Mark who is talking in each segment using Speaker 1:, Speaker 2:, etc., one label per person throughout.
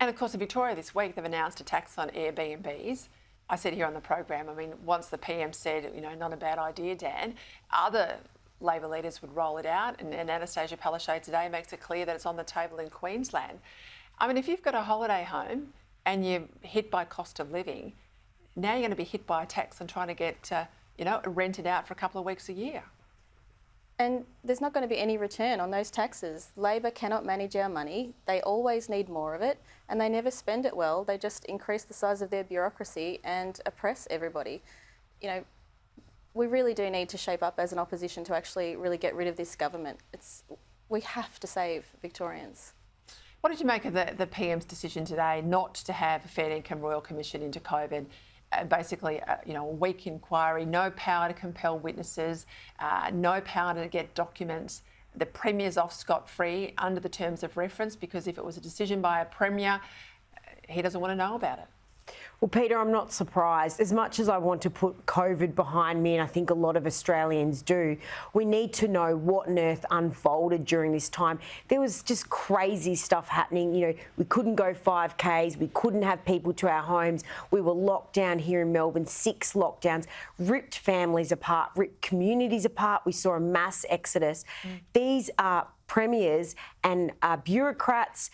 Speaker 1: And of course, in Victoria this week, they've announced a tax on Airbnbs. I said here on the program, I mean, once the PM said, not a bad idea, Dan, other Labor leaders would roll it out. And Anastasia Palaszczuk today makes it clear that it's on the table in Queensland. I mean, if you've got a holiday home and you're hit by cost of living, now you're going to be hit by a tax on trying to get, rented out for a couple of weeks a year.
Speaker 2: And there's not going to be any return on those taxes. Labor cannot manage our money. They always need more of it, and they never spend it well. They just increase the size of their bureaucracy and oppress everybody. We really do need to shape up as an opposition to actually really get rid of this government. We have to save Victorians.
Speaker 1: What did you make of the PM's decision today not to have a Fair Income Royal Commission into COVID? Basically, a weak inquiry, no power to compel witnesses, no power to get documents. The Premier's off scot-free under the terms of reference, because if it was a decision by a Premier, he doesn't want to know about it.
Speaker 3: Well, Peter, I'm not surprised. As much as I want to put COVID behind me, and I think a lot of Australians do, we need to know what on earth unfolded during this time. There was just crazy stuff happening. We couldn't go 5Ks. We couldn't have people to our homes. We were locked down here in Melbourne, 6 lockdowns, ripped families apart, ripped communities apart. We saw a mass exodus. These are premiers and bureaucrats,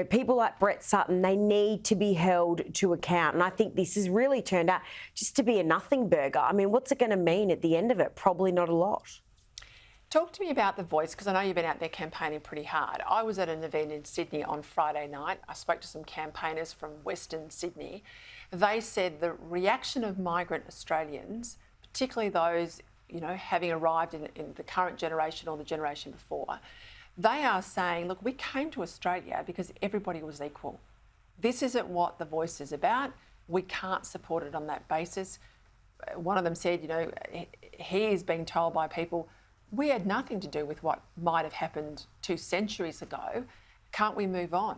Speaker 3: people like Brett Sutton, they need to be held to account. And I think this has really turned out just to be a nothing burger. I mean, what's it going to mean at the end of it? Probably not a lot.
Speaker 1: Talk to me about The Voice, because I know you've been out there campaigning pretty hard. I was at an event in Sydney on Friday night. I spoke to some campaigners from Western Sydney. They said the reaction of migrant Australians, particularly those, having arrived in the current generation or the generation before, they are saying, look, we came to Australia because everybody was equal. This isn't what The Voice is about. We can't support it on that basis. One of them said, he is being told by people, we had nothing to do with what might have happened 2 centuries ago. Can't we move on?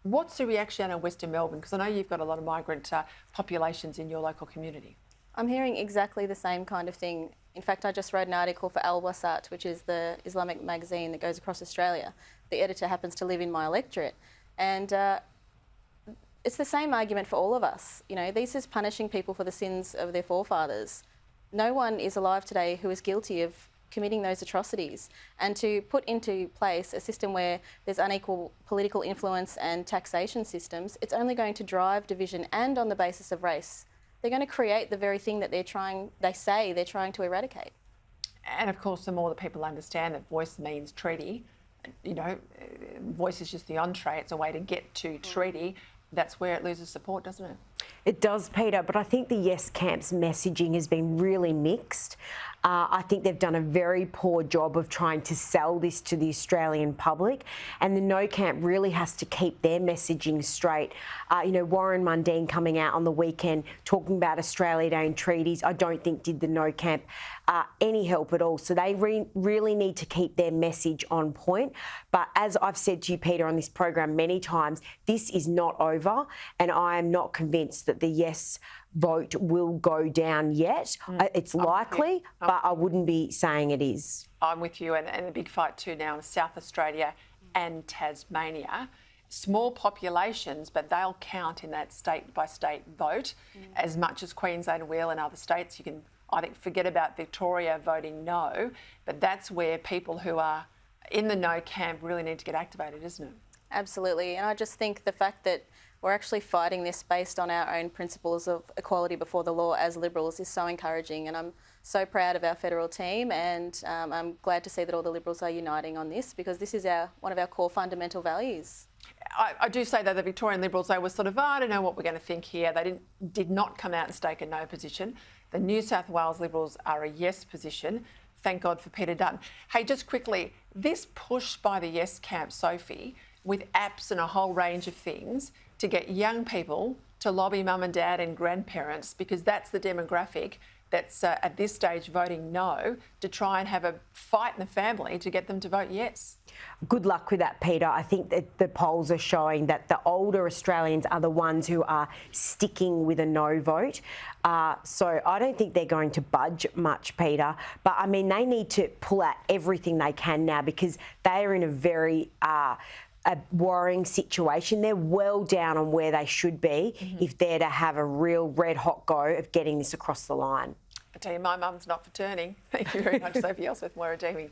Speaker 1: What's the reaction out of Western Melbourne? Because I know you've got a lot of migrant populations in your local community.
Speaker 2: I'm hearing exactly the same kind of thing. In fact, I just wrote an article for Elsworth, which is the Islamic magazine that goes across Australia. The editor happens to live in my electorate. And it's the same argument for all of us. This is punishing people for the sins of their forefathers. No one is alive today who is guilty of committing those atrocities. And to put into place a system where there's unequal political influence and taxation systems, it's only going to drive division, and on the basis of race. They're going to create the very thing that they say they're trying to eradicate.
Speaker 1: And of course, the more that people understand that voice means treaty, voice is just the entree, it's a way to get to treaty, that's where it loses support, doesn't it?
Speaker 3: It does, Peter, but I think the Yes camp's messaging has been really mixed. I think they've done a very poor job of trying to sell this to the Australian public, and the No camp really has to keep their messaging straight. Warren Mundine coming out on the weekend talking about Australia Day and treaties, I don't think did the No camp any help at all. So they really need to keep their message on point. But as I've said to you, Peter, on this program many times, this is not over, and I am not convinced that the Yes vote will go down yet. It's likely, but I wouldn't be saying it is.
Speaker 1: I'm with you, and the big fight too now in South Australia and Tasmania. Small populations, but they'll count in that state-by-state vote as much as Queensland will and other states. You can, I think, forget about Victoria voting no, but that's where people who are in the No camp really need to get activated, isn't it?
Speaker 2: Absolutely, and I just think the fact that we're actually fighting this based on our own principles of equality before the law as Liberals is so encouraging, and I'm so proud of our federal team, and I'm glad to see that all the Liberals are uniting on this, because this is one of our core fundamental values.
Speaker 1: I do say, though, the Victorian Liberals, they were sort of, I don't know what we're going to think here. They did not come out and stake a no position. The New South Wales Liberals are a yes position. Thank God for Peter Dutton. Hey, just quickly, this push by the Yes camp, Sophie, with apps and a whole range of things to get young people to lobby mum and dad and grandparents, because that's the demographic that's at this stage voting no, to try and have a fight in the family to get them to vote yes.
Speaker 3: Good luck with that, Peter. I think that the polls are showing that the older Australians are the ones who are sticking with a no vote. So I don't think they're going to budge much, Peter. But, I mean, they need to pull out everything they can now, because they are in a very a worrying situation. They're well down on where they should be if they're to have a real red hot go of getting this across the line.
Speaker 1: I tell you, my mum's not for turning. Thank you very much, Sophie Elsworth, Moira Deeming.